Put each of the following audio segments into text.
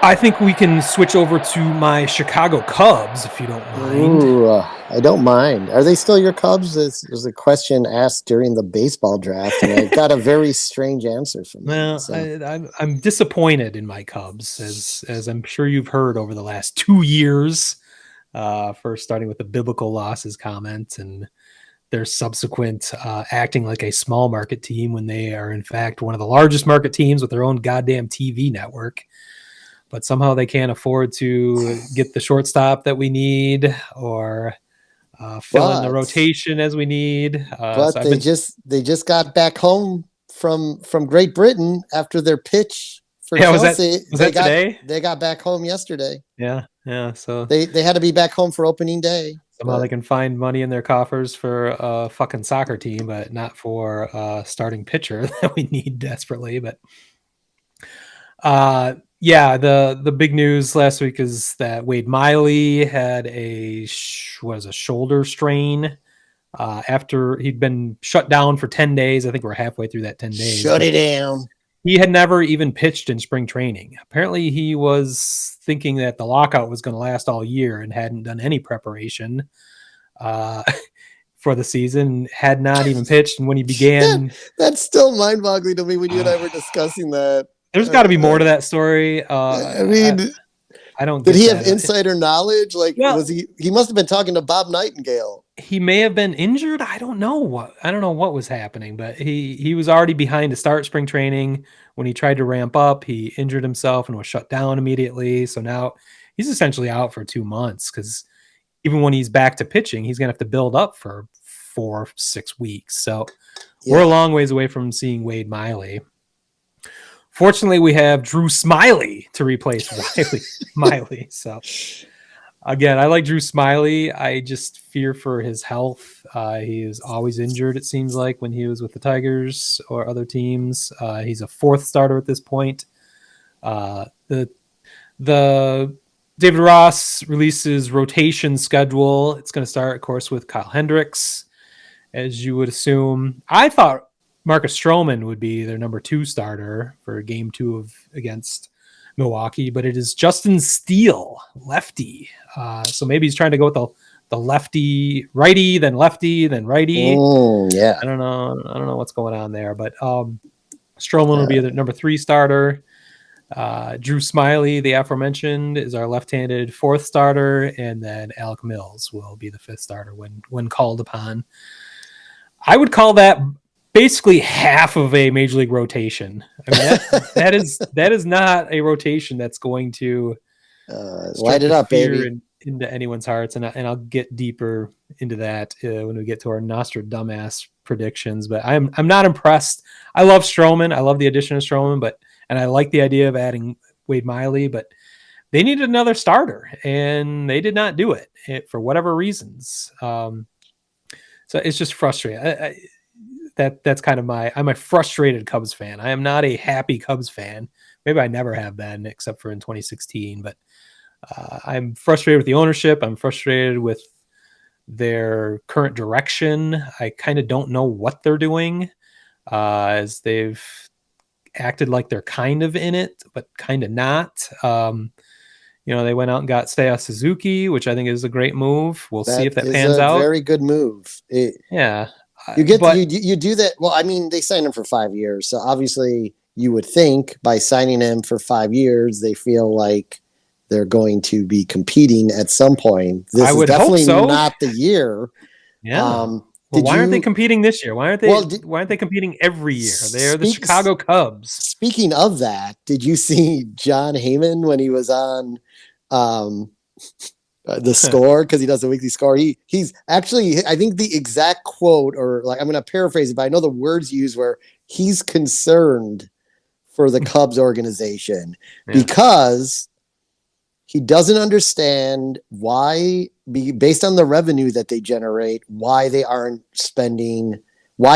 I think we can switch over to my Chicago Cubs, if you don't mind. Ooh, I don't mind. Are they still your Cubs? This was a question asked during the baseball draft, and I got a very strange answer from them. Well, So, I'm disappointed in my Cubs, as I'm sure you've heard over the last 2 years. First starting with the biblical losses comment and their subsequent acting like a small market team when they are in fact one of the largest market teams with their own goddamn TV network. But somehow they can't afford to get the shortstop that we need or fill in the but rotation as we need. So but I've been, they just got back home from Great Britain after their pitch for yeah, Chelsea. was that today? They got back home yesterday. Yeah, yeah. So They had to be back home for opening day. somehow But they can find money in their coffers for a fucking soccer team, but not for a starting pitcher that we need desperately. But yeah, the big news last week is that Wade Miley had a shoulder strain after he'd been shut down for 10 days. I think we're halfway through that 10 days. shut it down. He had never even pitched in spring training. Apparently, he was thinking that the lockout was going to last all year and hadn't done any preparation uh, for the season, had not even pitched. And when he began, That's still mind-boggling to me when you and I were discussing that. there's got to be more to that story. I mean, I don't. did he that. have insider knowledge? Like, Well, was he? He must have been talking to Bob Nightingale. he may have been injured. I don't know what was happening, but he was already behind to start spring training. When he tried to ramp up, he injured himself and was shut down immediately. So now he's essentially out for 2 months because even when he's back to pitching, he's gonna have to build up for 4-6 weeks. So we're a long ways away from seeing Wade Miley. Fortunately, we have Drew Smiley to replace Miley. So again, I like Drew Smiley. I just fear for his health. He is always injured, it seems like, when he was with the Tigers or other teams. He's a fourth starter at this point. The David Ross releases rotation schedule. It's going to start, of course, with Kyle Hendricks, as you would assume. I thought Marcus Stroman would be their number 2 starter for game 2 against Milwaukee, but it is Justin Steele, lefty. So maybe he's trying to go with the lefty, righty, then lefty, then righty. Yeah. I don't know what's going on there, but Stroman will be the number 3 starter. Drew Smiley, the aforementioned, is our left-handed 4th starter, and then Alec Mills will be the 5th starter when called upon. I would call that basically half of a major league rotation. I mean, that is not a rotation that's going to light it up, baby, into anyone's hearts. And I'll get deeper into that when we get to our Nostradamus predictions. But I'm not impressed. I love Stroman. I love the addition of Stroman, and I like the idea of adding Wade Miley, but they needed another starter, and they did not do it for whatever reasons. So it's just frustrating. That's kind of I'm a frustrated Cubs fan. I am not a happy Cubs fan. Maybe I never have been, except for in 2016. But I'm frustrated with the ownership. I'm frustrated with their current direction. I kind of don't know what they're doing, as they've acted like they're kind of in it, but kind of not. They went out and got Seiya Suzuki, which I think is a great move. We'll see if that pans out. Very good move. Yeah. You do that. Well, I mean, they signed him for 5 years. So obviously you would think by signing him for 5 years, they feel like they're going to be competing at some point. This is definitely not the year. Yeah. Why aren't they competing this year? Why aren't they competing every year? They're the Chicago Cubs. Speaking of that, did you see John Heyman when he was on the Score, because he does the weekly Score? He's actually, I think the exact quote, or like, I'm going to paraphrase it, but I know the words used were, he's concerned for the Cubs organization because he doesn't understand why, based on the revenue that they generate, why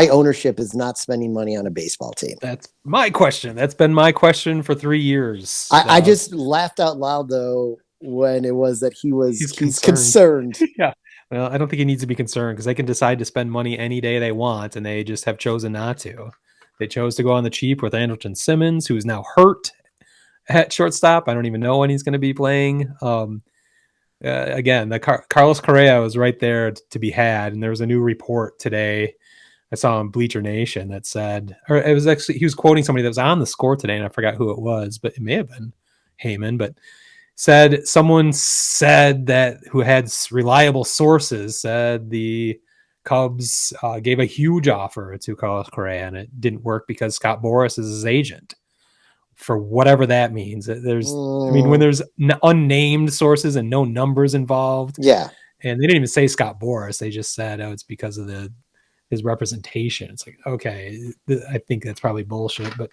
ownership is not spending money on a baseball team. That's my question. That's been my question for 3 years. I just laughed out loud, though, when it was that he's concerned. Yeah. Well, I don't think he needs to be concerned, because they can decide to spend money any day they want, and they just have chosen not to. They chose to go on the cheap with Andrelton Simmons, who is now hurt at shortstop. I don't even know when he's going to be playing. Again, Carlos Correa was right there to be had, and there was a new report today I saw on Bleacher Nation that said, or it was actually, he was quoting somebody that was on the score today, and I forgot who it was, but it may have been Heyman, but someone said that who had reliable sources said the Cubs gave a huge offer to Carlos Correa, and it didn't work because Scott Boras is his agent. For whatever that means, when there's unnamed sources and no numbers involved, Yeah. and they didn't even say Scott Boras, they just said, "Oh, it's because of his representation." It's like, okay, I think that's probably bullshit, but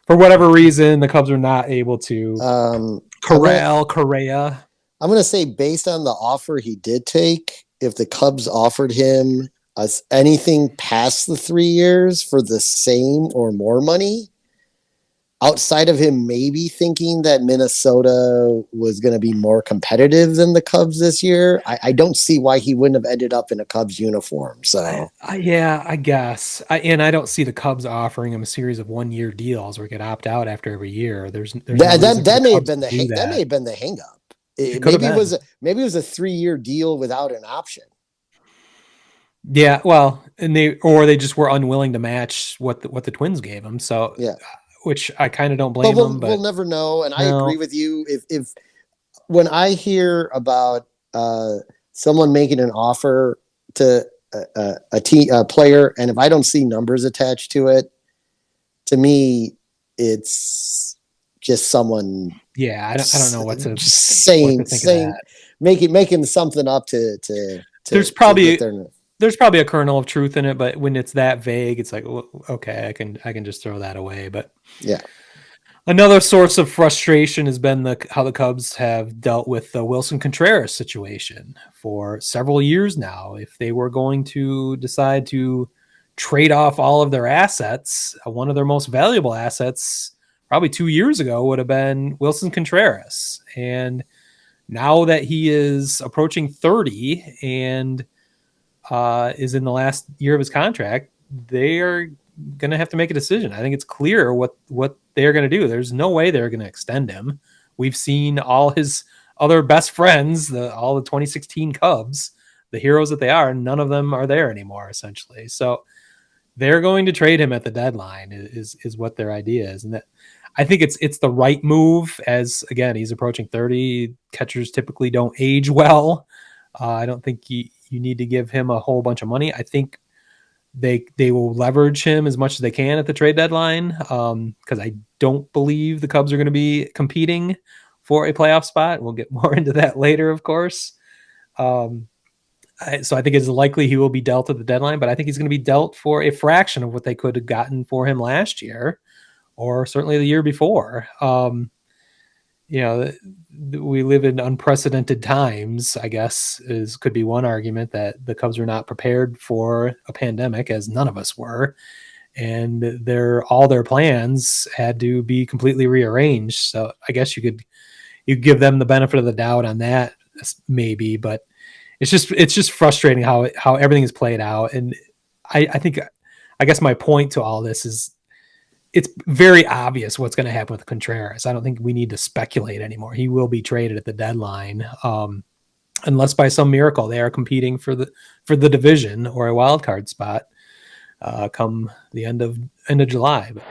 for whatever reason, the Cubs are not able to corral Correa. I'm going to say, based on the offer he did take, if the Cubs offered him anything past the 3 years for the same or more money, outside of him maybe thinking that Minnesota was going to be more competitive than the Cubs this year, I don't see why he wouldn't have ended up in a Cubs uniform. So yeah, I guess. I don't see the Cubs offering him a series of 1-year deals where he could opt out after every year. There's that may have been the hang up. Maybe it was a 3-year deal without an option. Yeah, well, and they just were unwilling to match what the Twins gave him. So yeah, which I kind of don't blame them. But we'll never know. And I agree with you. If when I hear about someone making an offer to a player, and if I don't see numbers attached to it, to me, it's just someone. Yeah, I don't know what to saying making something up to there's probably a kernel of truth in it, but when it's that vague, it's like, well, okay, I can just throw that away. But yeah, another source of frustration has been how the Cubs have dealt with the Wilson Contreras situation for several years now. If they were going to decide to trade off all of their assets, one of their most valuable assets probably 2 years ago would have been Wilson Contreras. And now that he is approaching 30 and is in the last year of his contract, they are going to have to make a decision. I think it's clear what they're going to do. There's no way they're going to extend him. We've seen all his other best friends, all the 2016 Cubs, the heroes that they are, none of them are there anymore, essentially. So they're going to trade him at the deadline is what their idea is. And that, I think it's the right move, as again, he's approaching 30. Catchers typically don't age well. I don't think you need to give him a whole bunch of money. I think they will leverage him as much as they can at the trade deadline, because I don't believe the Cubs are going to be competing for a playoff spot. We'll get more into that later, of course. So I think it's likely he will be dealt at the deadline, but I think he's going to be dealt for a fraction of what they could have gotten for him last year, or certainly the year before. We live in unprecedented times, I guess, could be one argument, that the Cubs were not prepared for a pandemic, as none of us were. And all their plans had to be completely rearranged. So I guess you give them the benefit of the doubt on that, maybe, but it's just frustrating how everything is played out. And I guess my point to all this is, it's very obvious what's going to happen with Contreras. I don't think we need to speculate anymore. He will be traded at the deadline, unless by some miracle they are competing for the division or a wild card spot come the end of July. But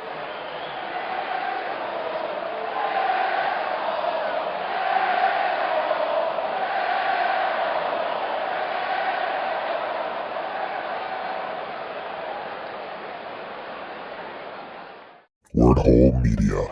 Word Hole Media.